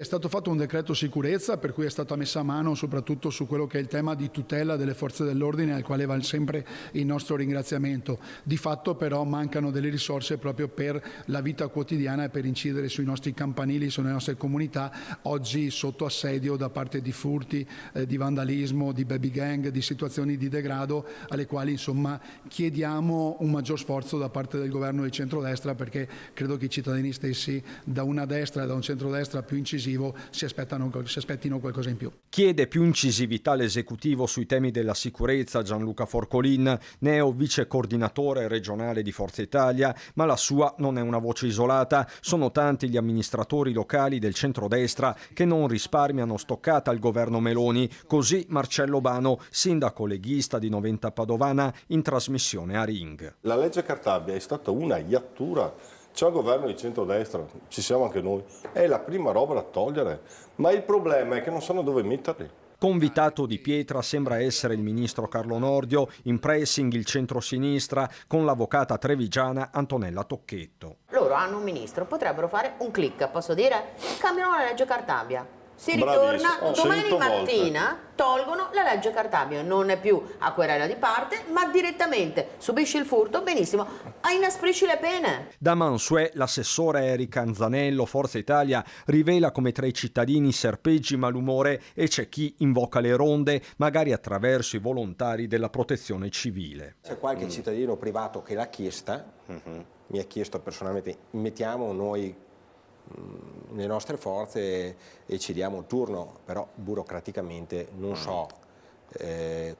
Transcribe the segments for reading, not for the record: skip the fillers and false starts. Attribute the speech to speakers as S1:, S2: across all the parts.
S1: È stato fatto un decreto sicurezza per cui è stata messa a mano soprattutto su quello che è il tema di tutela delle forze dell'ordine, al quale va sempre il nostro ringraziamento. Di fatto però mancano delle risorse proprio per la vita quotidiana e per incidere sui nostri campanili, sulle nostre comunità, oggi sotto assedio da parte di furti, di vandalismo, di baby gang, di situazioni di degrado, alle quali insomma chiediamo un maggior sforzo da parte del governo di centrodestra, perché credo che i cittadini stessi da una destra e da un centrodestra più incisivo si aspettino qualcosa in più.
S2: Chiede più incisività all'esecutivo sui temi della sicurezza Gianluca Forcolin, neo vice coordinatore regionale di Forza Italia, ma la sua non è una voce isolata. Sono tanti gli amministratori locali del centrodestra che non risparmiano stoccata al governo Meloni, così Marcello Bano, sindaco leghista di Noventa Padovana, in trasmissione a Ring.
S3: La legge Cartabia è stata una iattura. C'è un governo di centrodestra, ci siamo anche noi, è la prima roba da togliere, ma il problema è che non sanno dove metterli.
S2: Convitato di pietra sembra essere il ministro Carlo Nordio, in pressing il centrosinistra con l'avvocata trevigiana Antonella Tocchetto.
S4: Loro hanno un ministro, potrebbero fare un click, posso dire? Cambiano la legge Cartabia. Si ritorna domani mattina, tolgono la legge Cartabia, non è più a querela di parte, ma direttamente subisci il furto, benissimo, inasprisci le pene.
S2: Da Mansuè l'assessore Erika Anzanello, Forza Italia, rivela come tra i cittadini serpeggi malumore e c'è chi invoca le ronde, magari attraverso i volontari della protezione civile.
S5: C'è qualche cittadino privato che l'ha chiesta, mi ha chiesto personalmente, mettiamo noi le nostre forze e ci diamo un turno, però burocraticamente non so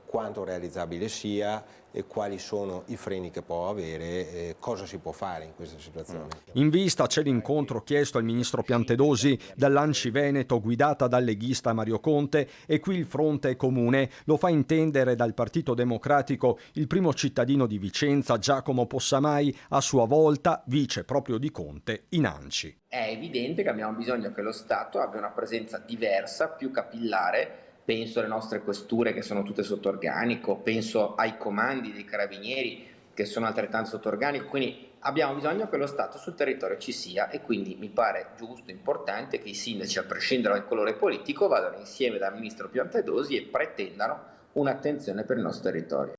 S5: quanto realizzabile sia e quali sono i freni che può avere, cosa si può fare in questa situazione.
S2: In vista c'è l'incontro chiesto al ministro Piantedosi dall'Anci Veneto guidata dal leghista Mario Conte, e qui il fronte è comune, lo fa intendere dal Partito Democratico il primo cittadino di Vicenza Giacomo Possamai, a sua volta vice proprio di Conte in Anci.
S6: È evidente che abbiamo bisogno che lo Stato abbia una presenza diversa, più capillare. Penso alle nostre questure che sono tutte sotto organico, penso ai comandi dei carabinieri che sono altrettanto sotto organico, quindi abbiamo bisogno che lo Stato sul territorio ci sia, e quindi mi pare giusto, importante che i sindaci, a prescindere dal colore politico, vadano insieme dal ministro Piantedosi e pretendano un'attenzione per il nostro territorio.